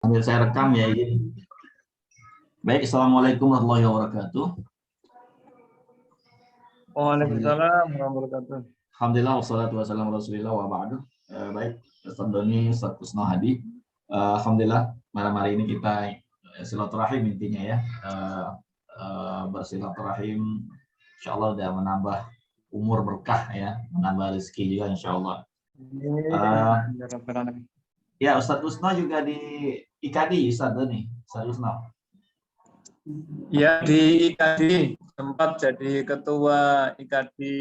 Sambil saya rekam ya izin. Baik, assalamualaikum warahmatullahi wabarakatuh. Waalaikumsalam warahmatullahi wabarakatuh. Alhamdulillah wassalatu wassalamu ala rasulillah wa ba'du. Baik, Ustaz Doni, Ustaz Kusno Hadi. Alhamdulillah malam hari ini kita silaturahim intinya ya. Bersilaturahim insyaallah udah menambah umur berkah ya, menambah rezeki juga insyaallah. Ya, Ustaz Kusno juga di IKADI, Ustaz Doni, Ustaz Kusno. Ya, di IKADI sempat jadi ketua IKADI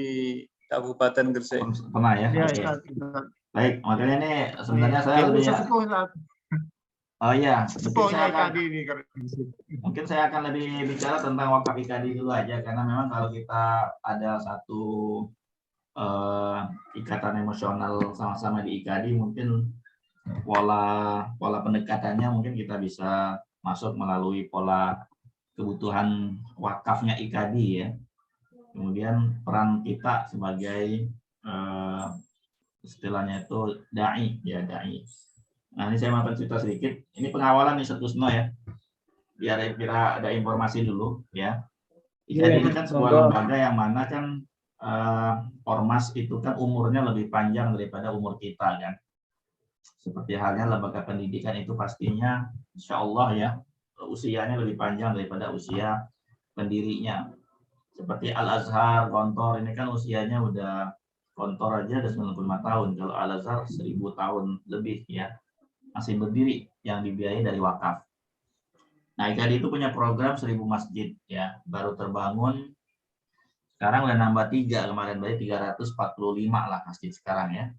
Kabupaten Gresik. Pernah ya? Ya, Oke. Baik, makanya ini sebenarnya saya lebih mungkin saya akan lebih bicara tentang wakaf IKADI dulu aja, karena memang kalau kita ada satu ikatan emosional sama-sama di IKADI, mungkin pola pendekatannya mungkin kita bisa masuk melalui pola kebutuhan wakafnya IKADI ya. Kemudian peran kita sebagai istilahnya itu dai ya, dai. Nah, ini saya mau cerita sedikit. Ini pengawalan nih Kusno ya. Biar kira ada informasi dulu ya. IKADI ini kan sebuah lembaga yang mana kan ormas itu kan umurnya lebih panjang daripada umur kita kan. Seperti halnya lembaga pendidikan itu pastinya insya Allah ya usianya lebih panjang daripada usia pendirinya. Seperti Al-Azhar, Gontor ini kan usianya udah Gontor aja udah 95 tahun. Kalau Al-Azhar 1000 tahun lebih ya. Masih berdiri yang dibiayai dari wakaf. Nah, IKADI itu punya program 1000 masjid ya, baru terbangun. Sekarang udah nambah 3 kemarin, berarti 345 lah masjid sekarang ya.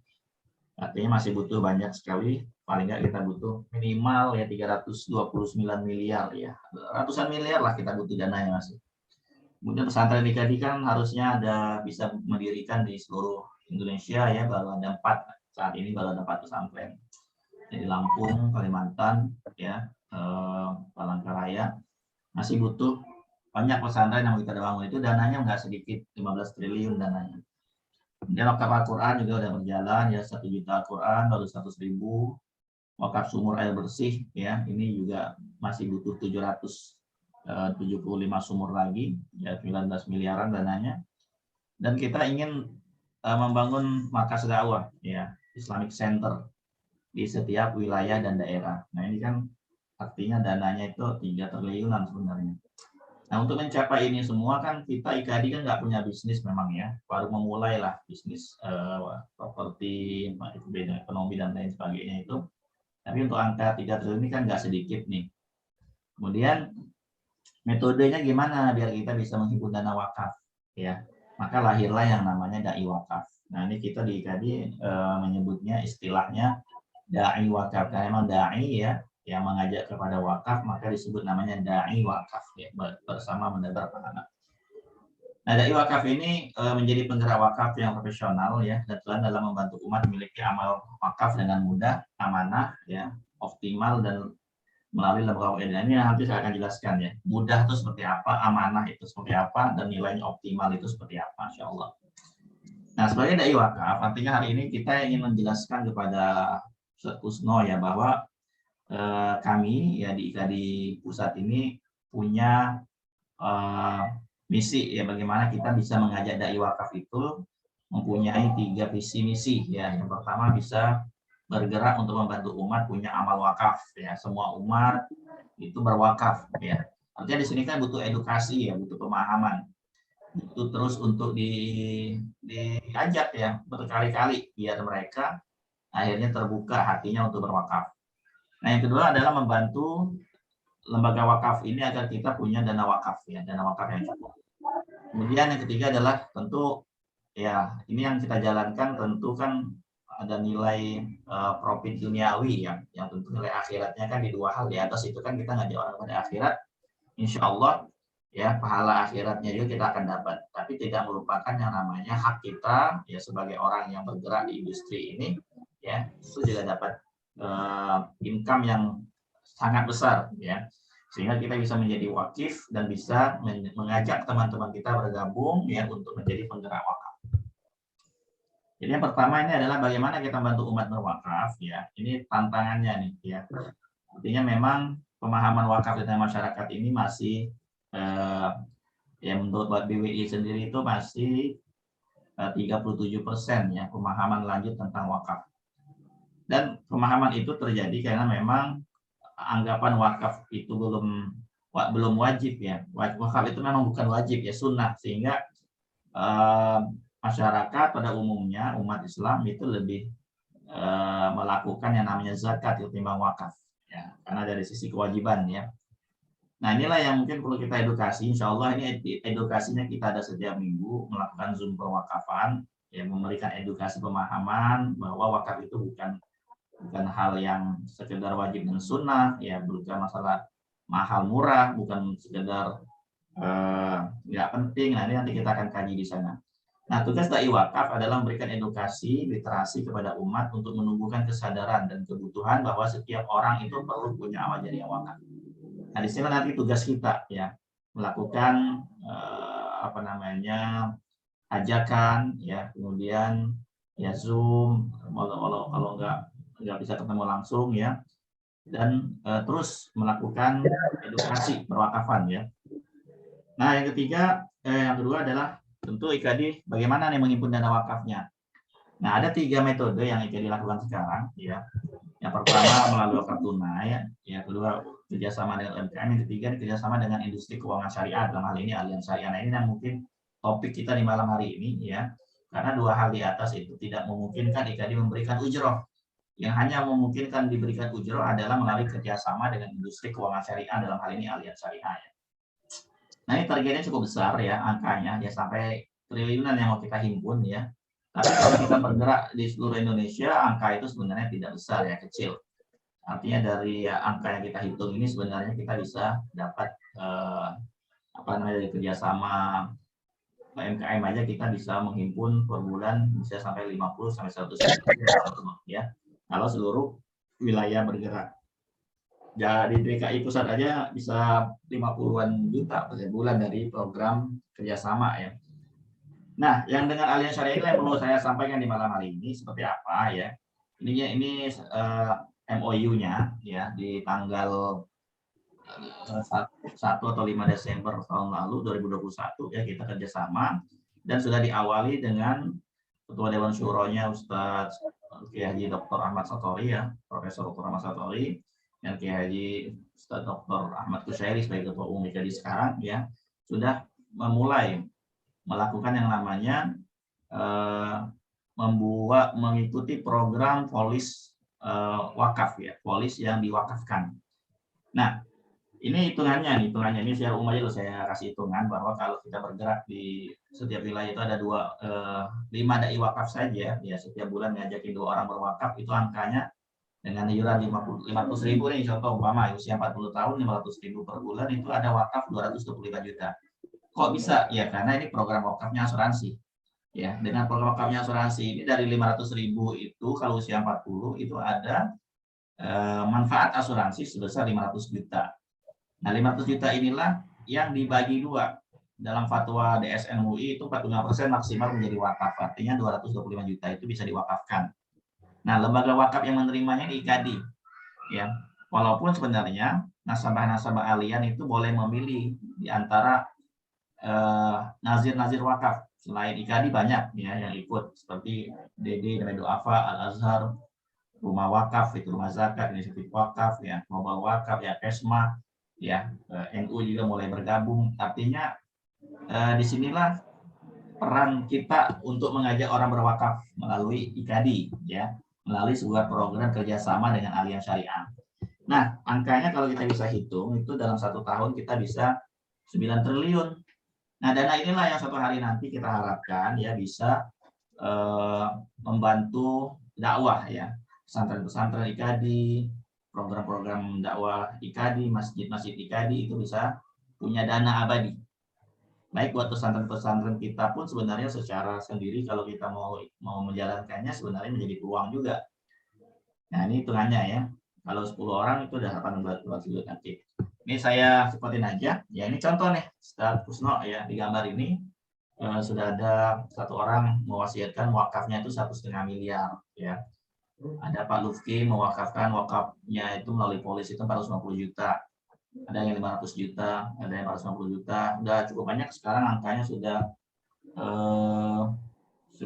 Artinya masih butuh banyak sekali, paling nggak kita butuh minimal ya 329 miliar ya. Ratusan miliar lah kita butuh dananya masih. Kemudian pesantren IKADI kan harusnya ada bisa mendirikan di seluruh Indonesia ya, baru ada 4 saat ini, baru ada 4 pesantren. Di Lampung, Kalimantan, ya, Palangkaraya, masih butuh banyak pesantren yang kita bangun. Itu dananya nggak sedikit, 15 triliun dananya. Kemudian wakaf Al-Quran juga udah berjalan ya, 1 juta Al-Quran baru 100.000. Wakaf sumur air bersih ya, ini juga masih butuh 775 sumur lagi ya, 19 miliaran dananya. Dan kita ingin membangun markas dakwah ya, Islamic Center di setiap wilayah dan daerah. Nah, ini kan artinya dananya itu 3 triliunan sebenarnya. Nah, untuk mencapai ini semua kan kita IKADI kan nggak punya bisnis memang ya, baru memulai lah bisnis properti, ekonomi dan lain sebagainya itu. Tapi untuk angka 3 triliun ini kan nggak sedikit nih. Kemudian metodenya gimana biar kita bisa menghimpun dana wakaf ya? Maka lahirlah yang namanya dai wakaf. Nah, ini kita di IKADI menyebutnya istilahnya dai wakaf, karena memang dai ya yang mengajak kepada wakaf, maka disebut namanya dai wakaf ya, bersama mendabar anak. Nah, dai wakaf ini menjadi penggerak wakaf yang profesional ya, dan telah dalam membantu umat memiliki amal wakaf dengan mudah, amanah ya, optimal dan melalui lembaga ini nanti saya akan jelaskan ya. Mudah itu seperti apa, amanah itu seperti apa, dan nilainya optimal itu seperti apa, insya Allah. Nah, sebagai dai wakaf, artinya hari ini kita ingin menjelaskan kepada Ustaz Kusno ya, bahwa kami ya di IKADI pusat ini punya misi ya, bagaimana kita bisa mengajak dai wakaf itu mempunyai 3 visi misi ya. Yang pertama bisa bergerak untuk membantu umat punya amal wakaf ya, semua umat itu berwakaf ya. Artinya di sini kan butuh edukasi ya, butuh pemahaman. Itu terus untuk diajak ya berkali-kali biar mereka akhirnya terbuka hatinya untuk berwakaf. Nah, yang kedua adalah membantu lembaga wakaf ini agar kita punya dana wakaf ya, dana wakaf yang cukup. Kemudian yang ketiga adalah tentu ya, ini yang kita jalankan tentu kan ada nilai profit duniawi ya, yang tentu nilai akhiratnya kan di 2 hal. Di atas itu kan kita ngajak orang pada akhirat, insya Allah ya pahala akhiratnya juga kita akan dapat. Tapi tidak melupakan yang namanya hak kita ya sebagai orang yang bergerak di industri ini ya, itu juga dapat income yang sangat besar ya, sehingga kita bisa menjadi wakif dan bisa mengajak teman-teman kita bergabung ya untuk menjadi penggerak wakaf. Jadi yang pertama ini adalah bagaimana kita membantu umat berwakaf ya. Ini tantangannya nih ya. Artinya memang pemahaman wakaf di tengah masyarakat ini masih ya menurut BWI sendiri itu masih 37% ya pemahaman lanjut tentang wakaf. Dan pemahaman itu terjadi karena memang anggapan wakaf itu belum wajib ya. Wakaf itu memang bukan wajib ya, sunnah, sehingga masyarakat pada umumnya umat Islam itu lebih melakukan yang namanya zakat ketimbang wakaf ya, karena dari sisi kewajiban ya. Nah inilah yang mungkin perlu kita edukasi. Insya Allah ini edukasinya kita ada setiap minggu melakukan Zoom perwakafan, ya, memberikan edukasi pemahaman bahwa wakaf itu bukan hal yang sekedar wajib dan sunnah, ya, bukan masalah mahal murah, bukan sekedar nggak penting. Nah ini nanti kita akan kaji di sana. Nah tugas dai wakaf adalah memberikan edukasi, literasi kepada umat untuk menumbuhkan kesadaran dan kebutuhan bahwa setiap orang itu perlu punya amal jariah wakaf. Nah, di sini nanti tugas kita ya melakukan ajakan ya, kemudian ya Zoom kalau nggak bisa ketemu langsung ya, dan terus melakukan edukasi perwakafan ya. Nah, yang kedua adalah tentu IKADI bagaimana nih menghimpun dana wakafnya. Nah, ada 3 metode yang IKADI lakukan sekarang ya. Yang pertama melalui wakaf tunai, yang kedua kerjasama dengan UMKM, yang ketiga kerjasama dengan industri keuangan syariah, dalam hal ini Aliansi Syariah. Nah, ini yang mungkin topik kita di malam hari ini ya, karena 2 hal di atas itu tidak memungkinkan IKADI memberikan ujroh. Yang hanya memungkinkan diberikan ujroh adalah melalui kerjasama dengan industri keuangan syariah, dalam hal ini Aliansi Syariah ya. Nah, ini targetnya cukup besar ya, angkanya ya sampai triliunan yang mau kita himpun ya. Tapi kalau kita bergerak di seluruh Indonesia, angka itu sebenarnya tidak besar ya, kecil. Artinya dari angka yang kita hitung ini sebenarnya kita bisa dapat dari kerjasama UMKM aja kita bisa menghimpun per bulan bisa sampai 50 sampai 100 ya. Kalau seluruh wilayah bergerak. Jadi DKI pusat aja bisa 50-an juta per bulan dari program kerjasama ya. Nah, yang dengan Aliansi Syariah yang perlu saya sampaikan di malam hari ini seperti apa ya? Ini MOU-nya ya di tanggal 1 atau 5 Desember tahun lalu 2021 ya, kita kerjasama dan sudah diawali dengan Ketua Dewan Syuronya Ustadz Kiai Haji Dr. Ahmad Satori ya, Profesor Dr. Ahmad Satori, dan Kiai Haji Ustadz Dr. Ahmad Kusyairi sebagai Ketua Umum IKADI sekarang ya, sudah memulai melakukan yang namanya mengikuti program polis wakaf ya, polis yang diwakafkan. Nah, ini hitungannya ini secara umum aja saya kasih hitungan bahwa kalau kita bergerak di setiap wilayah itu ada 5 dai wakaf saja ya, setiap bulan ngajakin 2 orang berwakaf, itu angkanya dengan iuran 500.000 nih, contoh umpama usia 40 tahun 500.000 per bulan, itu ada wakaf 225 juta. Kok bisa? Ya karena ini program wakafnya asuransi. Ya, dengan program wakafnya asuransi ini dari 500.000 itu kalau usia 40 itu ada manfaat asuransi sebesar 500 juta. Nah, 500 juta inilah yang dibagi 2. Dalam fatwa DSN MUI itu 45% maksimal menjadi wakaf. Artinya 225 juta itu bisa diwakafkan. Nah, lembaga wakaf yang menerimanya ini IKADI. Ya. Walaupun sebenarnya nasabah-nasabah Alian itu boleh memilih di antara nazir-nazir wakaf. Selain IKADI banyak ya yang ikut, seperti DD, Demedo Afa, Al-Azhar, Rumah Wakaf, itu Rumah Zakat, Inisiatif Wakaf, ya, Mobile Wakaf, ya, Kesma, ya, NU juga mulai bergabung. Artinya disinilah peran kita untuk mengajak orang berwakaf melalui IKADI, ya, melalui sebuah program kerjasama dengan Aliansi Syariah. Nah, angkanya kalau kita bisa hitung itu dalam 1 tahun kita bisa 9 triliun. Nah, dana inilah yang suatu hari nanti kita harapkan ya bisa membantu dakwah ya, pesantren-pesantren IKADI, program-program dakwah IKADI, masjid-masjid IKADI itu bisa punya dana abadi. Baik buat pesantren-pesantren kita pun sebenarnya secara sendiri kalau kita mau menjalankannya sebenarnya menjadi peluang juga. Nah, ini hitungannya ya. Kalau 10 orang itu udah 18 juta nanti. Ini saya sebutin aja. Ya, ini contoh nih, Ustadz Kusno ya, di gambar ini sudah ada 1 orang mewasiatkan wakafnya itu 1,5 miliar ya. Ada Pak Lufki mewakafkan wakafnya itu melalui polis itu 450 juta. Ada yang 500 juta, ada yang 450 juta. Udah cukup banyak sekarang angkanya sudah 11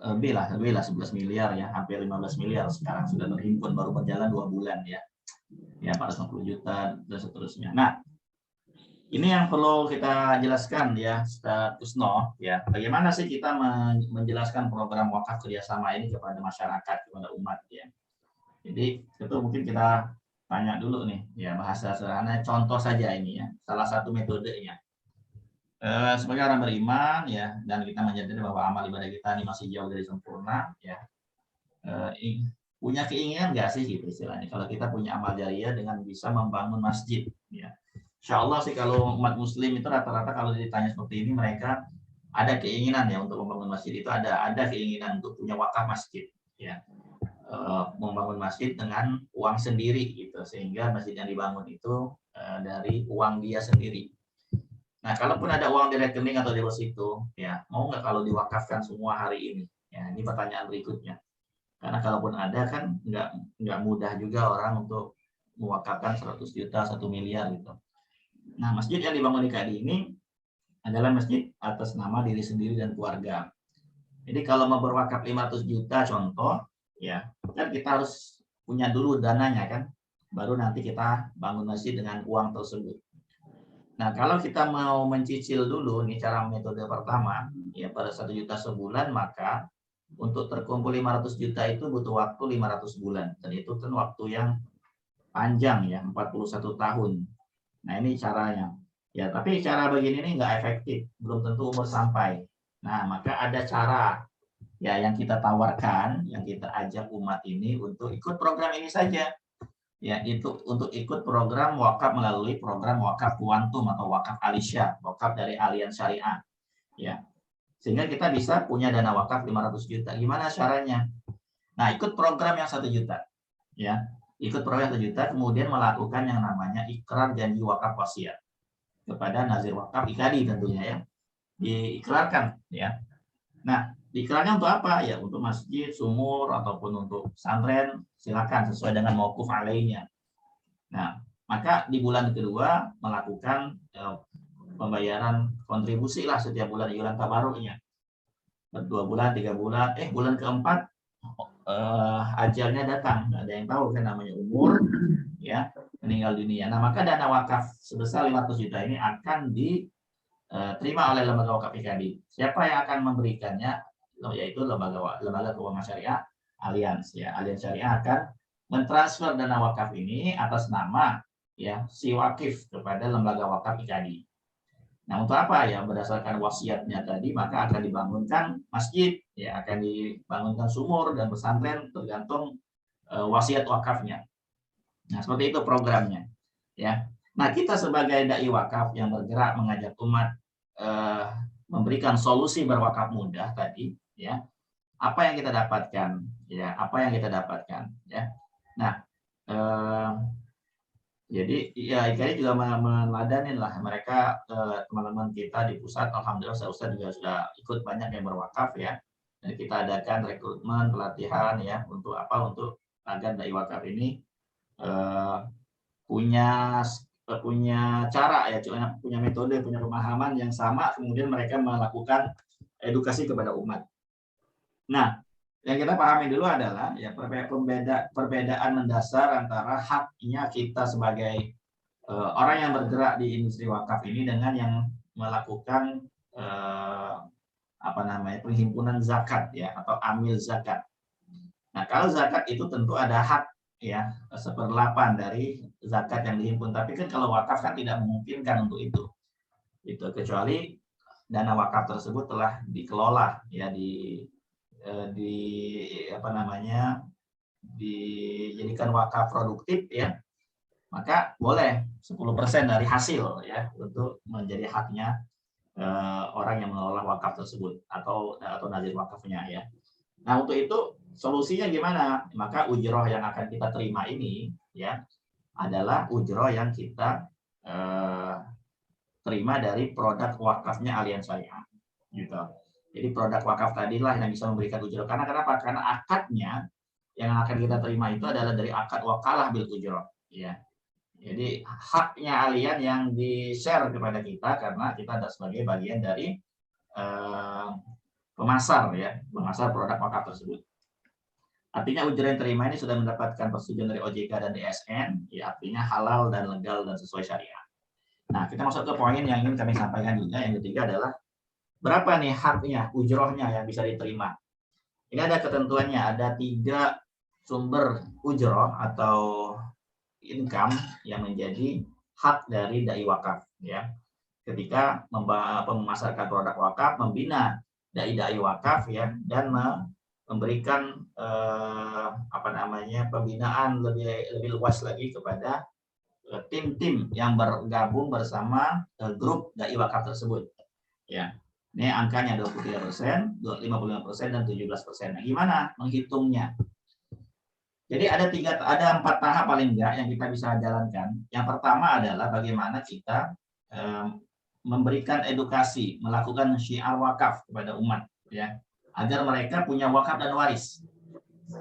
lebih lah 11 miliar ya, hampir 15 miliar sekarang sudah terhimpun, baru berjalan 2 bulan ya. Ya 450 juta dan seterusnya. Nah, ini yang perlu kita jelaskan ya, Ustaz Kusno ya. Bagaimana sih kita menjelaskan program wakaf kerjasama ini kepada masyarakat, kepada umat ya. Jadi itu mungkin kita tanya dulu nih ya, bahasa sederhana contoh saja ini ya, salah satu metodenya. Sebagai orang beriman ya, dan kita menyadari bahwa amal ibadah kita ini masih jauh dari sempurna ya. Punya keinginan nggak sih gitu istilahnya, kalau kita punya amal jariah dengan bisa membangun masjid ya. Insya Allah sih kalau umat muslim itu rata-rata kalau ditanya seperti ini mereka ada keinginan ya untuk membangun masjid, itu ada keinginan untuk punya wakaf masjid ya, membangun masjid dengan uang sendiri gitu, sehingga masjid yang dibangun itu dari uang dia sendiri. Nah, kalaupun ada uang di rekening atau deposito ya, mau nggak kalau diwakafkan semua hari ini ya, ini pertanyaan berikutnya. Karena kalaupun ada kan nggak mudah juga orang untuk mewakafkan 100 juta, 1 miliar gitu. Nah, masjid yang dibangun IKADI ini adalah masjid atas nama diri sendiri dan keluarga. Jadi kalau mau berwakaf 500 juta contoh, ya kan kita harus punya dulu dananya kan, baru nanti kita bangun masjid dengan uang tersebut. Nah, kalau kita mau mencicil dulu, nih cara metode pertama, ya pada 1 juta sebulan, maka untuk terkumpul 500 juta itu butuh waktu 500 bulan. Dan itu kan waktu yang panjang ya, 41 tahun. Nah, ini caranya. Ya, tapi cara begini ini nggak efektif, belum tentu umur sampai. Nah, maka ada cara ya yang kita tawarkan, yang kita ajak umat ini untuk ikut program ini saja. Ya, itu untuk ikut program wakaf melalui program wakaf kuantum atau wakaf Alisya, wakaf dari Aliansi Syariah. Ya. Sehingga kita bisa punya dana wakaf 500 juta. Gimana caranya? Nah, ikut program yang 1 juta. Ya. Ikut program 1 juta, kemudian melakukan yang namanya ikrar janji wakaf wasiat kepada nazir wakaf IKADI tentunya ya, diikrarkan ya. Nah, diikrarnya untuk apa ya? Untuk masjid, sumur ataupun untuk pesantren, silakan sesuai dengan mauquf alainya. Nah, maka di bulan kedua melakukan pembayaran kontribusi lah setiap bulan iuran tabaruknya. 2 bulan, 3 bulan, bulan keempat ajalnya datang, nggak ada yang tahu kan, namanya umur ya, meninggal dunia. Nah, maka dana wakaf sebesar 500 juta ini akan diterima oleh lembaga wakaf IKADI. Siapa yang akan memberikannya? Yaitu lembaga keuangan syariah Aliansi ya. Aliansi Syariah akan mentransfer dana wakaf ini atas nama ya si wakif kepada lembaga wakaf IKADI. Nah, untuk apa ya? Berdasarkan wasiatnya tadi, maka akan dibangunkan masjid, ya akan dibangunkan sumur dan pesantren tergantung wasiat wakafnya. Nah, seperti itu programnya, ya. Nah, kita sebagai dai wakaf yang bergerak mengajak umat memberikan solusi berwakaf mudah tadi, ya. Apa yang kita dapatkan, ya? Apa yang kita dapatkan, ya? Nah, jadi ya IKADI juga meladanin lah mereka, teman-teman kita di pusat. Alhamdulillah Ustaz juga sudah ikut banyak yang berwakaf ya. Dan kita adakan rekrutmen, pelatihan ya untuk apa? Untuk agar dai wakaf ini punya cara ya, punya metode, punya pemahaman yang sama, kemudian mereka melakukan edukasi kepada umat. Nah, yang kita pahami dulu adalah ya perbedaan mendasar antara haknya kita sebagai orang yang bergerak di industri wakaf ini dengan yang melakukan penghimpunan zakat ya, atau amil zakat. Nah, kalau zakat itu tentu ada hak ya, 1/8 dari zakat yang dihimpun. Tapi kan kalau wakaf kan tidak memungkinkan untuk itu. Itu kecuali dana wakaf tersebut telah dikelola ya, dijadikan wakaf produktif ya, maka boleh 10% dari hasil ya untuk menjadi haknya orang yang mengelola wakaf tersebut atau nazir wakafnya ya. Nah, untuk itu solusinya gimana? Maka ujroh yang akan kita terima ini ya adalah ujroh yang kita terima dari produk wakafnya Aliansi Syariah gitu. Jadi produk wakaf tadilah yang bisa memberikan ujroh. Karena kenapa? Karena akadnya yang akan kita terima itu adalah dari akad wakalah bil ujroh. Ya. Jadi haknya Allianz yang di-share kepada kita karena kita ada sebagai bagian dari pemasar ya, pemasar produk wakaf tersebut. Artinya ujroh yang terima ini sudah mendapatkan persetujuan dari OJK dan DSN, ya artinya halal dan legal dan sesuai syariat. Nah, kita masuk ke poin yang ingin kami sampaikan juga. Yang ketiga adalah berapa nih haknya, ujrohnya yang bisa diterima. Ini ada ketentuannya, ada 3 sumber ujroh atau income yang menjadi hak dari dai wakaf. Ya, ketika memasarkan produk wakaf, membina dai-dai wakaf ya, dan memberikan pembinaan lebih luas lagi kepada tim-tim yang bergabung bersama grup dai wakaf tersebut. Ya, ini angkanya 23%, 55%, dan 17%. Nah, gimana menghitungnya? Jadi ada 4 tahap paling enggak yang kita bisa jalankan. Yang pertama adalah bagaimana kita memberikan edukasi, melakukan syiar wakaf kepada umat, ya, agar mereka punya wakaf dan waris.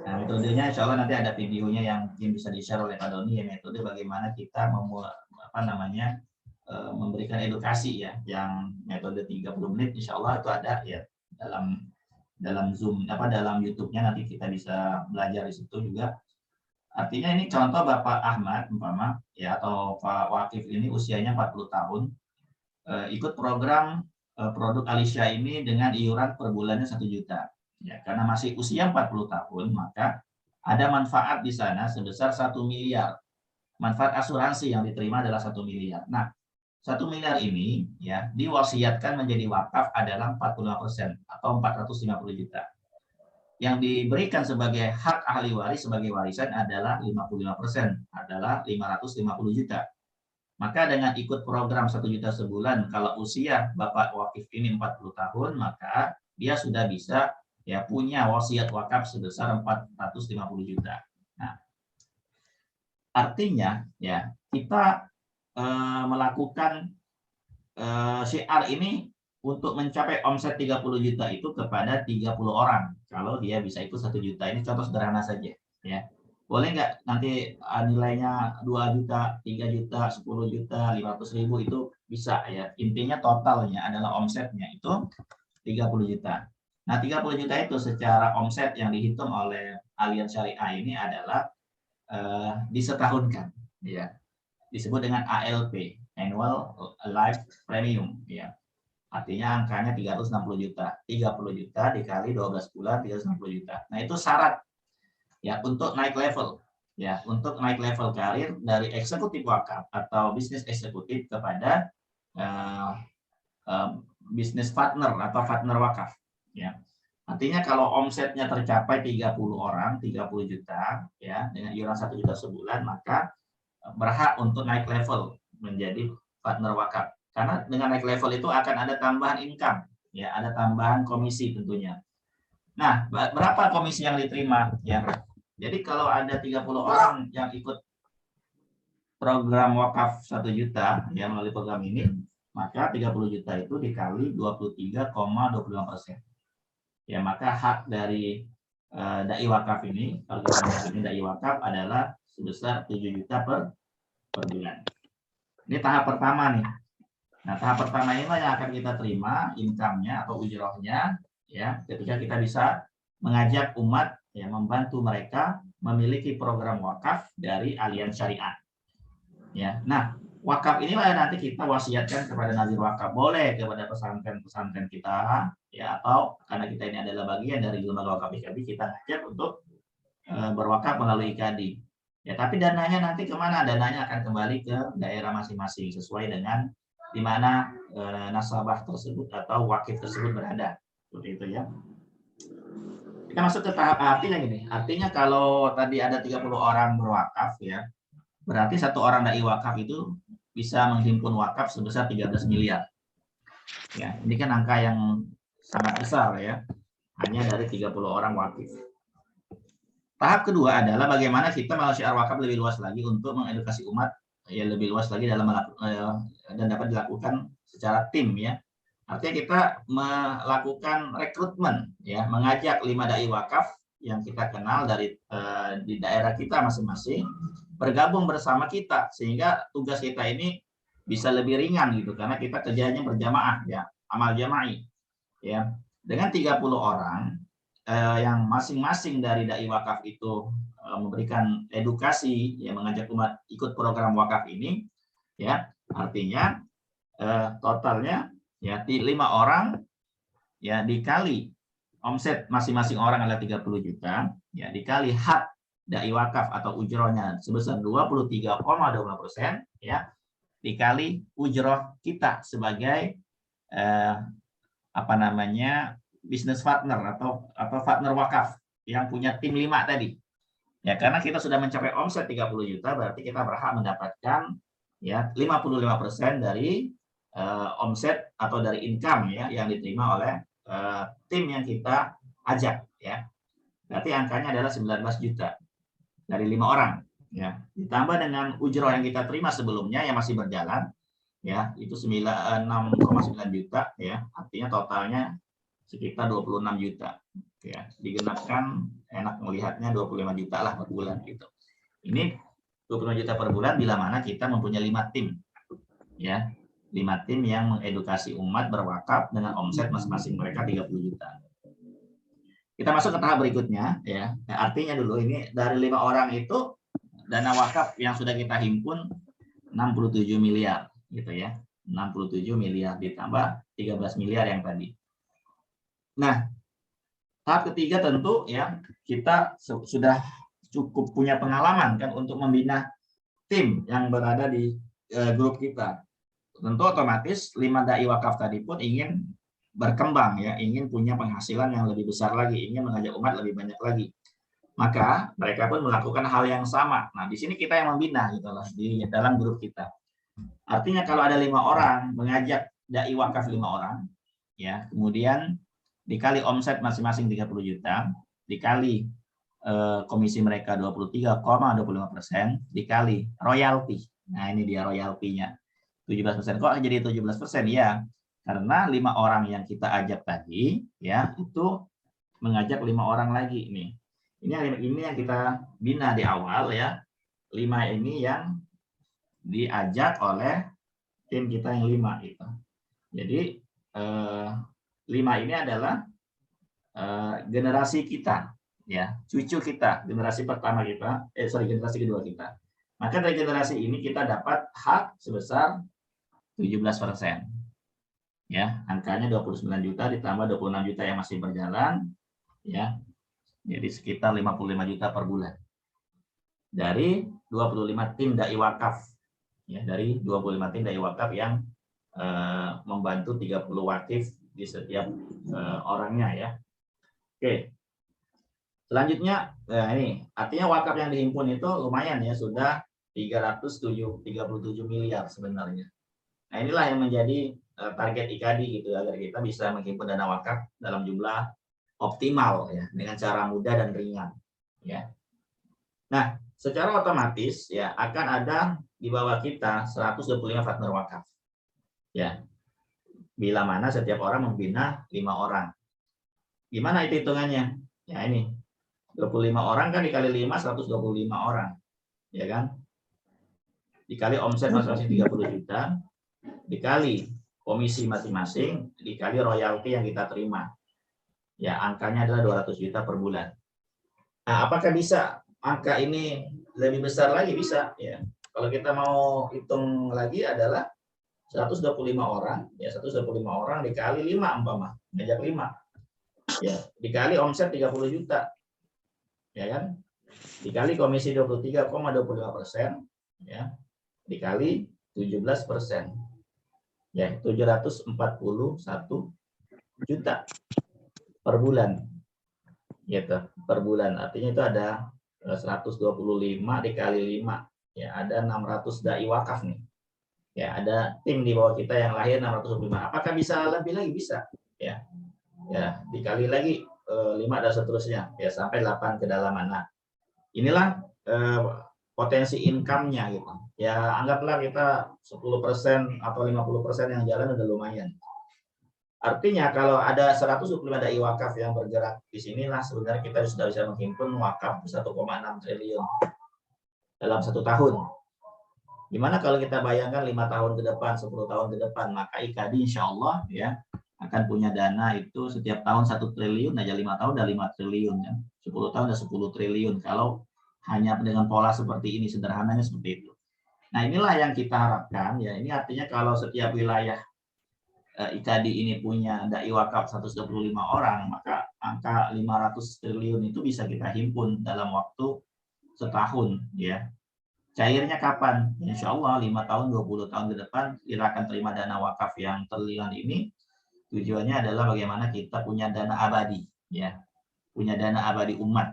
Nah, metodenya insya Allah nanti ada videonya yang mungkin bisa di-share oleh Pak Doni, ya, metode bagaimana kita memberikan edukasi ya, yang metode 30 menit insya Allah itu ada ya dalam Zoom dalam YouTube-nya, nanti kita bisa belajar di situ juga. Artinya ini contoh Bapak Ahmad umpama ya, atau Pak Wakif ini usianya 40 tahun, ikut program produk Alisya ini dengan iuran per bulannya 1 juta. Ya, karena masih usia 40 tahun, maka ada manfaat di sana sebesar 1 miliar. Manfaat asuransi yang diterima adalah 1 miliar. Nah, 1 miliar ini ya diwasiatkan menjadi wakaf adalah 45% atau 450 juta. Yang diberikan sebagai hak ahli waris sebagai warisan adalah 55%, adalah 550 juta. Maka dengan ikut program 1 juta sebulan, kalau usia Bapak Wakif ini 40 tahun, maka dia sudah bisa ya punya wasiat wakaf sebesar 450 juta. Nah, artinya ya kita melakukan syiar ini untuk mencapai omset 30 juta itu kepada 30 orang. Kalau dia bisa ikut 1 juta, ini contoh sederhana saja ya. Boleh nggak nanti nilainya 2 juta, 3 juta, 10 juta, 500.000 itu bisa ya. Intinya totalnya adalah omsetnya itu 30 juta. Nah, 30 juta itu secara omset yang dihitung oleh Allianz Syariah ini adalah disetahunkan ya. Disebut dengan ALP, Annual Life Premium ya. Artinya angkanya 360 juta. 30 juta dikali 12 bulan 360 juta. Nah, itu syarat ya untuk naik level ya, untuk naik level karir dari eksekutif wakaf atau bisnis eksekutif kepada bisnis partner atau partner wakaf ya. Artinya kalau omsetnya tercapai 30 orang 30 juta ya dengan iuran 1 juta sebulan, maka berhak untuk naik level menjadi partner wakaf. Karena dengan naik level itu akan ada tambahan income ya, ada tambahan komisi tentunya. Nah, berapa komisi yang diterima ya? Jadi kalau ada 30 orang yang ikut program wakaf 1 juta ya melalui program ini, maka 30 juta itu dikali 23,25%. Ya, maka hak dari dai wakaf ini, kalau kita maksudnya dai wakaf adalah sebesar 7 juta per bulan. Ini tahap pertama nih. Nah, tahap pertama inilah yang akan kita terima income-nya atau ujrohnya ya, ketika kita bisa mengajak umat ya, membantu mereka memiliki program wakaf dari Allianz Syariah. Ya. Nah, wakaf inilah nanti kita wasiatkan kepada nazir wakaf, boleh kepada pesantren-pesantren kita ya, atau karena kita ini adalah bagian dari lembaga wakaf IKADI, kita ngajak untuk berwakaf melalui IKADI. Ya, tapi dananya nanti kemana? Dananya akan kembali ke daerah masing-masing sesuai dengan di mana nasabah tersebut atau wakif tersebut berada. Seperti itu ya. Kita masuk ke tahap artinya gini. Artinya kalau tadi ada 30 orang berwakaf ya, berarti 1 orang dai wakaf itu bisa menghimpun wakaf sebesar 13 miliar. Ya, ini kan angka yang sangat besar ya. Hanya dari 30 orang wakif. Tahap kedua adalah bagaimana kita melakukan syiar wakaf lebih luas lagi untuk mengedukasi umat ya lebih luas lagi dalam dan dapat dilakukan secara tim ya. Artinya kita melakukan rekrutmen, ya, mengajak 5 dai wakaf yang kita kenal dari di daerah kita masing-masing bergabung bersama kita, sehingga tugas kita ini bisa lebih ringan gitu, karena kita kerjanya berjamaah, ya, amal jama'i, ya. Dengan 30 orang yang masing-masing dari dai wakaf itu memberikan edukasi, ya, mengajak umat ikut program wakaf ini, ya, artinya totalnya, ya, 5 orang, ya, dikali omset masing-masing orang adalah 30 juta, ya, dikali hak dai wakaf atau ujrohnya sebesar 23,20%, ya, dikali ujroh kita sebagai apa namanya, bisnis partner atau partner wakaf yang punya tim 5 tadi. Ya, karena kita sudah mencapai omset 30 juta, berarti kita berhak mendapatkan, ya, 55% dari omset atau dari income, ya, yang diterima oleh tim yang kita ajak, ya. Berarti angkanya adalah 19 juta dari 5 orang, ya. Ditambah dengan ujroh yang kita terima sebelumnya yang masih berjalan, ya, itu 6,9 juta, ya. Artinya totalnya sekitar 26 juta, ya. Digenapkan, enak melihatnya 25 juta lah per bulan gitu. Ini 25 juta per bulan bila mana kita mempunyai 5 tim, ya. 5 tim yang mengedukasi umat berwakaf dengan omset masing-masing mereka 30 juta. Kita masuk ke tahap berikutnya, ya. Artinya dulu ini dari 5 orang itu dana wakaf yang sudah kita himpun 67 miliar gitu, ya. 67 miliar ditambah 13 miliar yang tadi. Nah, tahap ketiga tentu, ya, kita sudah cukup punya pengalaman kan untuk membina tim yang berada di grup kita. Tentu otomatis 5 dai wakaf tadi pun ingin berkembang, ya, ingin punya penghasilan yang lebih besar lagi, ingin mengajak umat lebih banyak lagi. Maka mereka pun melakukan hal yang sama. Nah, di sini kita yang membina gitu loh di dalam grup kita. Artinya kalau ada 5 orang mengajak dai wakaf 5 orang, ya, kemudian dikali omset masing-masing 30 juta, dikali komisi mereka 23,25%, dikali royalti. Nah, ini dia royaltinya. 17%. Kok jadi 17%? Ya, karena 5 orang yang kita ajak tadi, ya, itu mengajak 5 orang lagi nih. Ini yang kita bina di awal, ya. 5 ini yang diajak oleh tim kita yang 5 itu. Jadi 5 ini adalah generasi kita, ya, cucu kita, generasi pertama kita, generasi kedua kita. Maka dari generasi ini kita dapat hak sebesar 17%. Ya, angkanya 29 juta ditambah 26 juta yang masih berjalan, ya. Jadi sekitar 55 juta per bulan. Dari 25 tim dai wakaf. Ya, dari 25 tim dai wakaf yang membantu 30 wakif di setiap orangnya, ya. Oke. Selanjutnya, ini artinya wakaf yang dihimpun itu lumayan, ya, sudah 337 miliar sebenarnya. Nah, inilah yang menjadi target IKADI gitu, agar kita bisa menghimpun dana wakaf dalam jumlah optimal, ya, dengan cara mudah dan ringan, ya. Nah, secara otomatis, ya, akan ada di bawah kita 125 partner wakaf, ya. Bila mana setiap orang membina 5 orang. Gimana itu hitungannya? Ya, ini 25 orang kan dikali 5, 125 orang, ya kan? Dikali omset masing-masing 30 juta, dikali komisi masing-masing, dikali royalti yang kita terima. Ya, angkanya adalah 200 juta per bulan. Nah, apakah bisa angka ini lebih besar lagi? Bisa, ya. Kalau kita mau hitung lagi adalah 125 orang, ya, 125 orang dikali 5 umpama, ngajak 5. Ya, dikali omset 30 juta. Ya kan? Dikali komisi 23,25%, ya. Dikali 17%. Ya, 741 juta per bulan, gitu, per bulan. Artinya itu ada 125 dikali 5, ya, ada 600 dai wakaf nih, ya, ada tim di bawah kita yang lahir 625. Apakah bisa lebih lagi? Bisa, ya, ya, dikali lagi 5 dan seterusnya, ya, sampai 8 kedalaman. Nah, inilah potensi income-nya gitu. Ya, anggaplah kita 10% atau 50% yang jalan udah lumayan. Artinya kalau ada 125 dai wakaf yang bergerak di sinilah sebenarnya kita sudah bisa menghimpun wakaf 1,6 triliun dalam 1 tahun. Gimana kalau kita bayangkan 5 tahun ke depan, 10 tahun ke depan, maka IKAD insya Allah ya akan punya dana itu setiap tahun 1 triliun, aja 5 tahun udah 5 triliun ya. 10 tahun udah 10 triliun kalau hanya dengan pola seperti ini, sederhananya seperti itu. Nah inilah yang kita harapkan ya. Ini artinya kalau setiap wilayah IKAD ini punya dai wakaf 125 orang, maka angka 500 triliun itu bisa kita himpun dalam waktu setahun ya. Cairnya kapan? Insya Allah 5 tahun, 20 tahun ke depan kita akan terima dana wakaf yang triliunan ini. Tujuannya adalah bagaimana kita punya dana abadi ya. Punya dana abadi umat.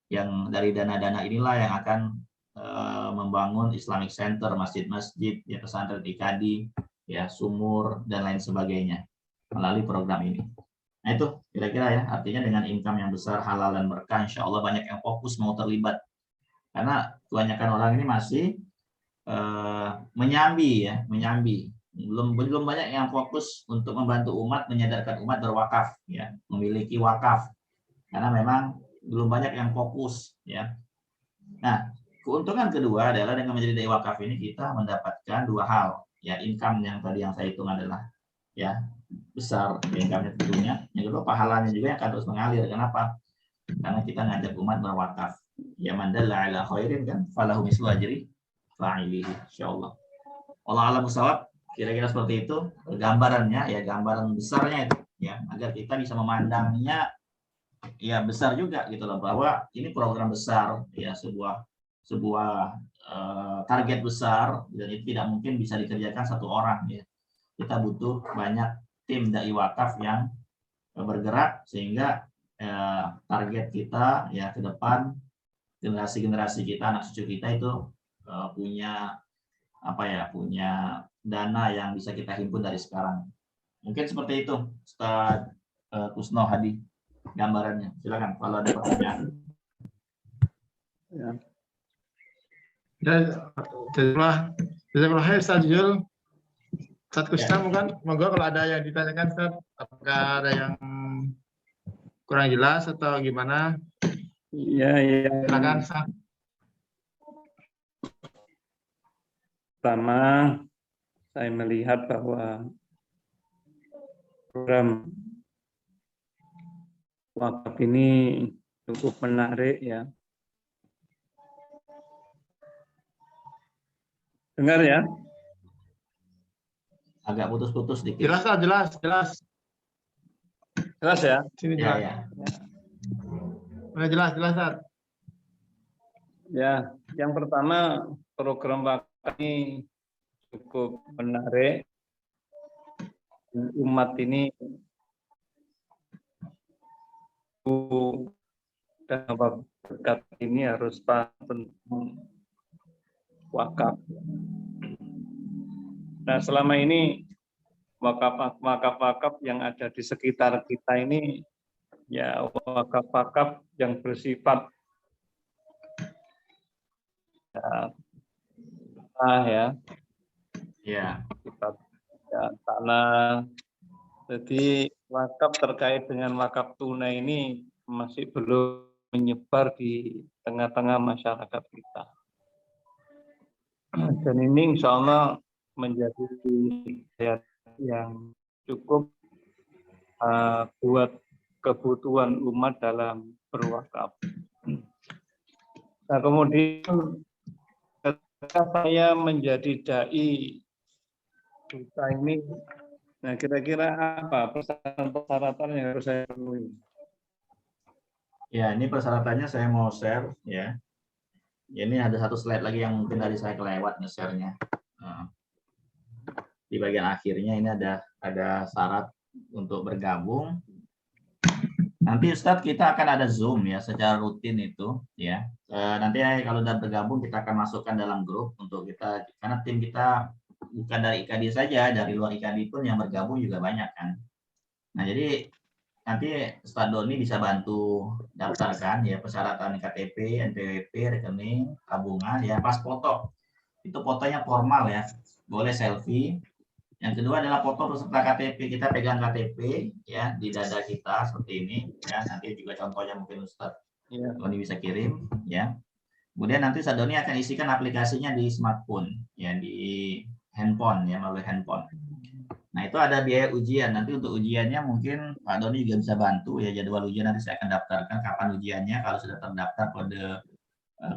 Yang dari dana-dana inilah yang akan membangun Islamic Center, masjid-masjid, ya pesantren IKAD, ya sumur dan lain sebagainya melalui program ini. Nah itu kira-kira ya, artinya dengan income yang besar, halal dan berkah, insya Allah banyak yang fokus mau terlibat. Karena kebanyakan orang ini masih menyambi. Belum banyak yang fokus untuk membantu umat, menyadarkan umat berwakaf, ya, memiliki wakaf. Karena memang belum banyak yang fokus, ya. Nah, keuntungan kedua adalah dengan menjadi dai wakaf ini kita mendapatkan 2 hal, ya, income yang tadi yang saya hitung adalah ya besar income-nya tentunya. Yang kedua pahalanya juga yang akan terus mengalir. Kenapa? Karena kita ngajak umat berwakaf. Ya man dalla ala khairin kan falahu mislu ajri fa'ilihi insyaallah. Allah alam bisawab, kira-kira seperti itu gambarannya ya, gambaran besarnya itu ya, agar kita bisa memandangnya ya besar juga gitu loh, bahwa ini program besar ya, sebuah target besar dan itu tidak mungkin bisa dikerjakan satu orang ya. Kita butuh banyak tim dai wakaf yang bergerak sehingga target kita ya ke depan generasi kita, anak cucu kita itu punya punya dana yang bisa kita himpun dari sekarang. Mungkin seperti itu Ustaz Kusno Hadi gambarannya. Silakan kalau ada pertanyaan. Ya. Jazakallah khair Ustaz Jul. Ustaz Kusno bukan? Moga kalau ada yang ditanyakan Ustaz, apakah ada yang kurang jelas atau gimana? Iya. Silakan Ustaz. Pertama, saya melihat bahwa program wakaf ini cukup menarik ya. Dengar ya? Agak putus-putus dikit. Jelas. Jelas ya? Sini jelas. Ya. Udah jelas Ustaz. Ya, yang pertama program wakaf ini cukup menarik. Umat ini dan berkat ini harus paham tentang wakaf. Nah, selama ini wakaf-wakaf yang ada di sekitar kita ini ya wakaf-wakaf yang bersifat sifat tanah. Jadi wakaf terkait dengan wakaf tunai ini masih belum menyebar di tengah-tengah masyarakat kita. Dan ini insya Allah menjadi yang cukup buat kebutuhan umat dalam berwakaf. Nah, kemudian ketika saya menjadi dai kita ini, nah kira-kira apa persyaratan yang harus saya penuhi? Ya, ini persyaratannya saya mau share ya. Ini ada satu slide lagi yang mungkin tadi saya kelewat nge-share-nya. Di bagian akhirnya ini ada syarat untuk bergabung. Nanti Ustadz kita akan ada Zoom ya secara rutin itu ya. Nanti kalau udah bergabung kita akan masukkan dalam grup untuk kita, karena tim kita bukan dari IKAD saja, dari luar IKAD pun yang bergabung juga banyak kan. Nah jadi nanti Ustadz Doni bisa bantu daftarkan ya persyaratan KTP, NPWP, rekening, tabungan ya, pas foto. Itu fotonya formal ya, boleh selfie, Yang kedua adalah foto peserta KTP. Kita pegang KTP ya di dada kita seperti ini ya. Nanti juga contohnya mungkin Ustadz Doni bisa kirim ya. Kemudian nanti Ustadz Doni akan isikan aplikasinya di smartphone ya, di handphone ya, melalui handphone. Nah, itu ada biaya ujian. Nanti untuk ujiannya mungkin Pak Doni juga bisa bantu ya, jadwal ujian nanti saya akan daftarkan kapan ujiannya. Kalau sudah terdaftar kode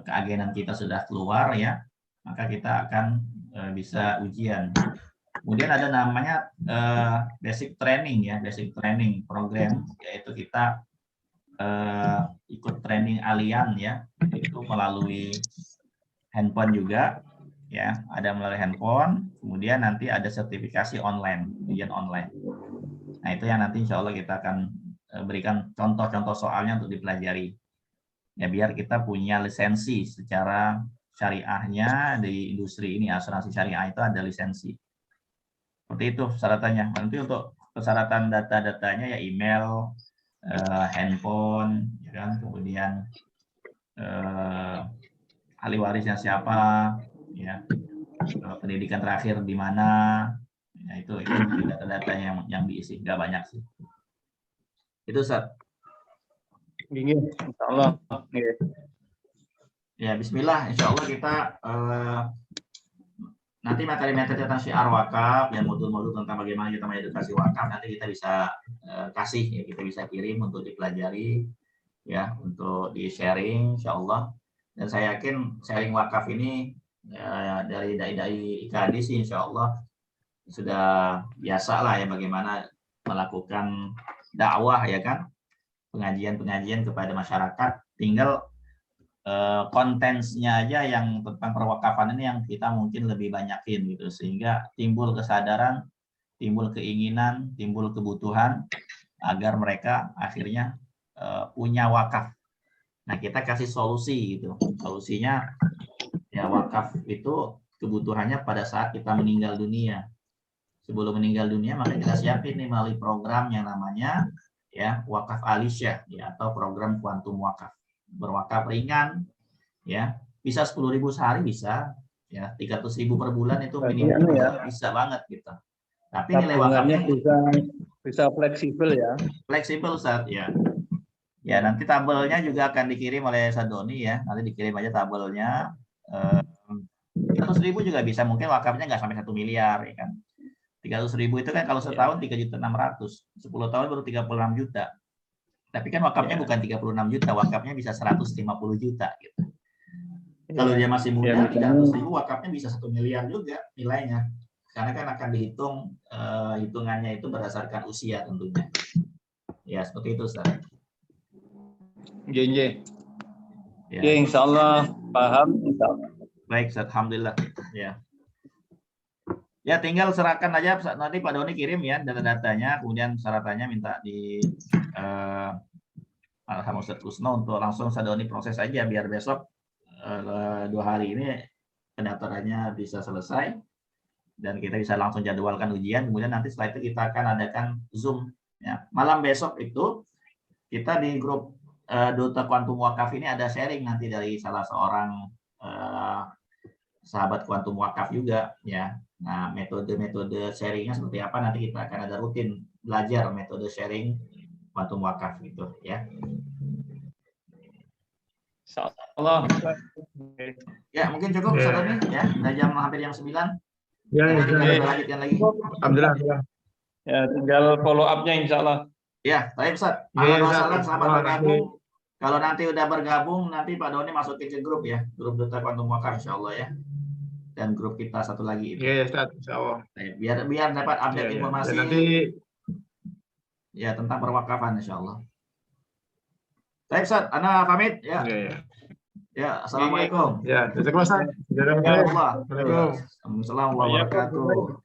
keagenan kita sudah keluar ya, maka kita akan bisa ujian. Kemudian ada namanya basic training ya, basic training program, yaitu kita ikut training Allian ya, itu melalui handphone juga ya, ada melalui handphone. Kemudian nanti ada sertifikasi online, ujian online. Nah, itu yang nanti insya Allah kita akan berikan contoh-contoh soalnya untuk dipelajari ya, biar kita punya lisensi secara syariahnya di industri ini. Asuransi syariah itu ada lisensi. Seperti itu persyaratannya. Nanti untuk persyaratan data-datanya ya email, handphone, ya kan? Kemudian ahli warisnya siapa, ya, pendidikan terakhir di mana, ya, itu data-datanya yang diisi, nggak banyak sih. Itu Ustaz. Insya Allah. Ya Bismillah, Insya Allah kita nanti materi-materi tentang syiar wakaf dan modul-modul tentang bagaimana kita mengedukasi wakaf nanti kita bisa kasih ya, kita bisa kirim untuk dipelajari ya, untuk di sharing Insya Allah. Dan saya yakin sharing wakaf ini dari dai-dai IKAD sih Insya Allah sudah biasa lah ya, bagaimana melakukan dakwah ya kan, pengajian-pengajian kepada masyarakat. Tinggal kontennya aja yang tentang perwakafan ini yang kita mungkin lebih banyakin gitu, sehingga timbul kesadaran, timbul keinginan, timbul kebutuhan agar mereka akhirnya punya wakaf. Nah, kita kasih solusi gitu. Solusinya ya, wakaf itu kebutuhannya pada saat kita meninggal dunia. Sebelum meninggal dunia maka kita siapin nih melalui program yang namanya ya wakaf Alisya ya, atau program kuantum wakaf. Berwakaf ringan ya, bisa 10.000 sehari bisa ya, 300.000 per bulan itu minimal ya, bisa banget gitu. Tapi nilai wakafnya bisa fleksibel ya. Fleksibel Ustaz ya. Ya, nanti tabelnya juga akan dikirim oleh Ustaz Doni ya. Nanti dikirim aja tabelnya. 300.000 juga bisa, mungkin wakafnya nggak sampai 1 miliar ya kan. 300.000 itu kan kalau setahun 3.600.000, 10 tahun baru 36 juta. Tapi kan wakafnya bukan 36 juta, wakafnya bisa 150 juta gitu. Kalau dia masih muda, 300.000 wakafnya bisa 1 miliar juga nilainya. Karena kan akan dihitung hitungannya itu berdasarkan usia tentunya. Ya, seperti itu Ustaz. Ya, insya Allah paham. Baik, Ustaz. Alhamdulillah. Ya. Ya, tinggal serahkan aja nanti Pak Doni kirim ya data-datanya, kemudian syaratannya minta di sama Ustaz Kusno untuk langsung Ustaz Doni proses aja biar besok 2 hari ini pendaftarannya bisa selesai dan kita bisa langsung jadwalkan ujian. Kemudian nanti setelah itu kita akan adakan Zoom ya. Malam besok itu kita di grup Duta Kuantum Wakaf ini ada sharing nanti dari salah seorang sahabat kuantum wakaf juga ya. Nah, metode-metode sharingnya seperti apa nanti kita akan ada rutin belajar metode sharing kuantum wakaf gitu ya. Insyaallah. Ya, mungkin cukup Ustaz Doni ya. Udah hampir jam 9. Ya, kita lanjutkan lagi. Alhamdulillah. Ya, tinggal follow up-nya insyaallah. Ya, baik Ustaz. Selamat bergabung. Kalau nanti udah bergabung, nanti Pak Doni masukin ke grup ya, grup Duta Kuantum Wakaf insyaallah ya. Dan grup kita satu lagi itu. Iya, Ustaz, insyaallah. Biar dapat update informasi nanti ya tentang perwakafan insyaallah. Baik Ustaz, ana pamit ya. Ya, assalamualaikum. Ya, jazakallah Ustaz. Waalaikumsalam warahmatullahi wabarakatuh.